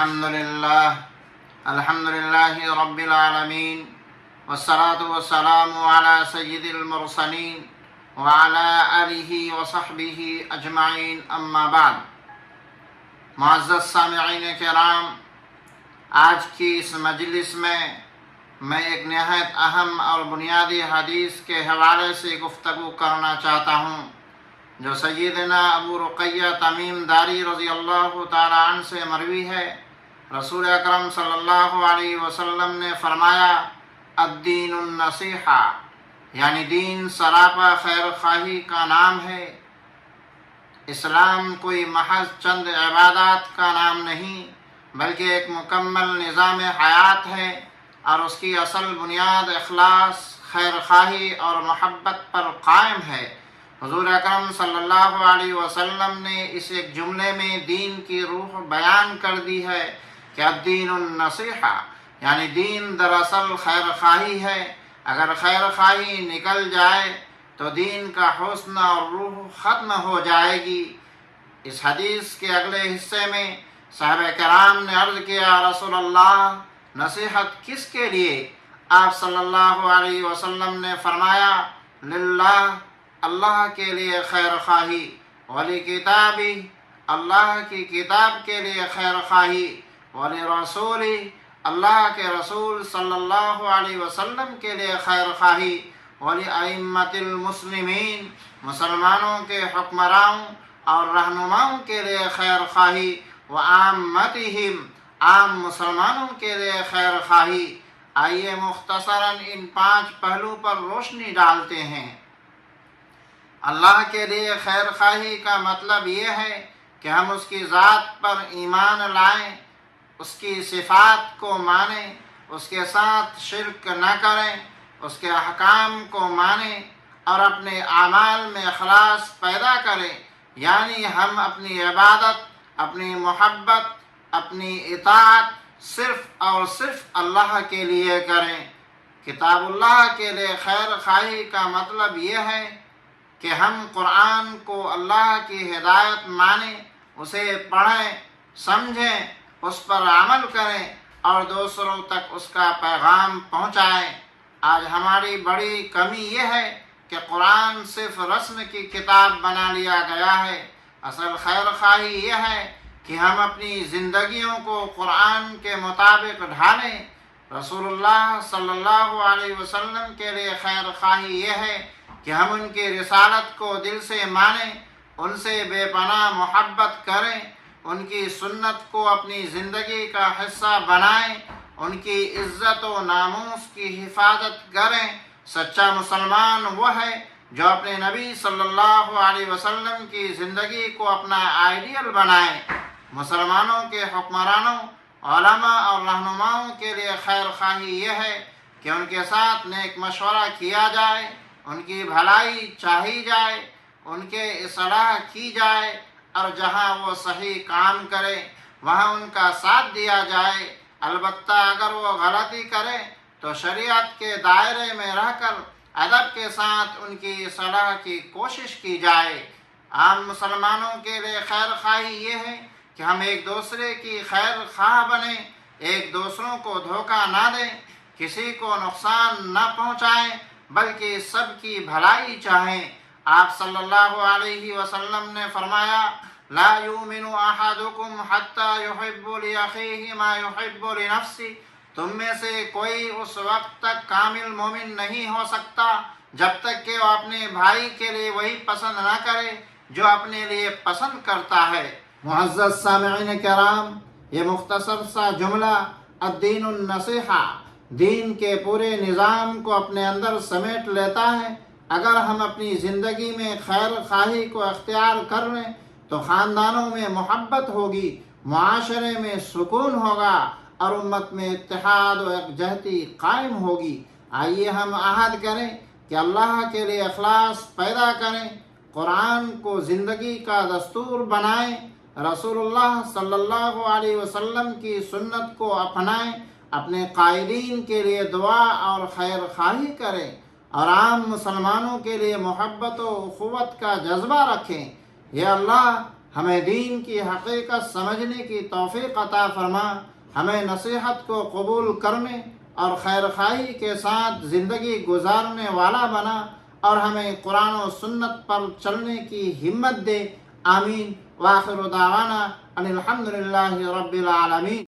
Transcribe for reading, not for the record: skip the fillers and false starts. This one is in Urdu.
الحمد لله رب العالمين والصلاة والسلام على سيد المرسلين وعلى آله وصحبه أجمعين اما بعد۔ معزز سامعین کرام، آج کی اس مجلس میں ایک نہایت اہم اور بنیادی حدیث کے حوالے سے گفتگو کرنا چاہتا ہوں، جو سیدنا ابو رقیہ تمیم داری رضی اللہ تعالی عنہ سے مروی ہے۔ رسول اکرم صلی اللہ علیہ وسلم نے فرمایا، الدین النصیحہ، یعنی دین سراپا خیر خواہی کا نام ہے۔ اسلام کوئی محض چند عبادات کا نام نہیں، بلکہ ایک مکمل نظام حیات ہے، اور اس کی اصل بنیاد اخلاص، خیر خواہی اور محبت پر قائم ہے۔ حضور اکرم صلی اللہ علیہ وسلم نے اس ایک جملے میں دین کی روح بیان کر دی ہے کہ الدین النصیحہ، یعنی دین دراصل خیر خواہی ہے۔ اگر خیر خواہی نکل جائے تو دین کا حسن اور روح ختم ہو جائے گی۔ اس حدیث کے اگلے حصے میں صحابہ کرام نے عرض کیا، رسول اللہ، نصیحت کس کے لیے؟ آپ صلی اللہ علیہ وسلم نے فرمایا، للہ، اللہ کے لیے خیر خواہی، ولی کتابی، اللہ کی کتاب کے لیے خیر خواہی، ولی رسولی، اللہ کے رسول صلی اللہ علیہ وسلم کے لیے خیر خواہی، ولی ائمۃ المسلمین، مسلمانوں کے حکمرانوں اور رہنماؤں کے لیے خیر خواہی، وعامتہم، عام مسلمانوں کے لیے خیر خواہی۔ آئیے مختصراً ان 5 پہلو پر روشنی ڈالتے ہیں۔ اللہ کے لیے خیر خواہی کا مطلب یہ ہے کہ ہم اس کی ذات پر ایمان لائیں، اس کی صفات کو مانیں، اس کے ساتھ شرک نہ کریں، اس کے احکام کو مانیں اور اپنے اعمال میں اخلاص پیدا کریں، یعنی ہم اپنی عبادت، اپنی محبت، اپنی اطاعت صرف اور صرف اللہ کے لیے کریں۔ کتاب اللہ کے لیے خیر خواہی کا مطلب یہ ہے کہ ہم قرآن کو اللہ کی ہدایت مانیں، اسے پڑھیں، سمجھیں، اس پر عمل کریں اور دوسروں تک اس کا پیغام پہنچائیں۔ آج ہماری بڑی کمی یہ ہے کہ قرآن صرف رسم کی کتاب بنا لیا گیا ہے۔ اصل خیر خواہی یہ ہے کہ ہم اپنی زندگیوں کو قرآن کے مطابق ڈھالیں۔ رسول اللہ صلی اللہ علیہ وسلم کے لیے خیر خواہی یہ ہے کہ ہم ان کی رسالت کو دل سے مانیں، ان سے بے پناہ محبت کریں، ان کی سنت کو اپنی زندگی کا حصہ بنائیں، ان کی عزت و ناموس کی حفاظت کریں۔ سچا مسلمان وہ ہے جو اپنے نبی صلی اللہ علیہ وسلم کی زندگی کو اپنا آئیڈیل بنائے۔ مسلمانوں کے حکمرانوں، علماء اور رہنماؤں کے لیے خیر خواہی یہ ہے کہ ان کے ساتھ نیک مشورہ کیا جائے، ان کی بھلائی چاہی جائے، ان کے اصلاح کی جائے، اور جہاں وہ صحیح کام کرے وہاں ان کا ساتھ دیا جائے۔ البتہ اگر وہ غلطی کرے تو شریعت کے دائرے میں رہ کر ادب کے ساتھ ان کی اصلاح کی کوشش کی جائے۔ عام مسلمانوں کے لیے خیر خواہی یہ ہے کہ ہم ایک دوسرے کی خیر خواہ بنیں، ایک دوسروں کو دھوکہ نہ دیں، کسی کو نقصان نہ پہنچائیں، بلکہ سب کی بھلائی چاہیں۔ آپ صلی اللہ علیہ وسلم نے فرمایا، لا یؤمن احدکم حتی یحب لأخیہ ما یحب لنفسہ، تم میں سے کوئی اس وقت تک کامل مومن نہیں ہو سکتا جب تک کہ وہ اپنے بھائی کے لیے وہی پسند نہ کرے جو اپنے لیے پسند کرتا ہے۔ معزز سامعین کرام، یہ مختصر سا جملہ الدین النصیحہ دین کے پورے نظام کو اپنے اندر سمیٹ لیتا ہے۔ اگر ہم اپنی زندگی میں خیر خواہی کو اختیار کر لیں تو خاندانوں میں محبت ہوگی، معاشرے میں سکون ہوگا اور امت میں اتحاد و یکجہتی قائم ہوگی۔ آئیے ہم عہد کریں کہ اللہ کے لیے اخلاص پیدا کریں، قرآن کو زندگی کا دستور بنائیں، رسول اللہ صلی اللہ علیہ وسلم کی سنت کو اپنائیں، اپنے قائدین کے لیے دعا اور خیر خواہی کریں، اور عام مسلمانوں کے لیے محبت و اخوت کا جذبہ رکھیں۔ یا اللہ، ہمیں دین کی حقیقت سمجھنے کی توفیق عطا فرما، ہمیں نصیحت کو قبول کرنے اور خیر خواہی کے ساتھ زندگی گزارنے والا بنا، اور ہمیں قرآن و سنت پر چلنے کی ہمت دے۔ آمین۔ وآخر دعوانا ان الحمد للہ رب العالمین۔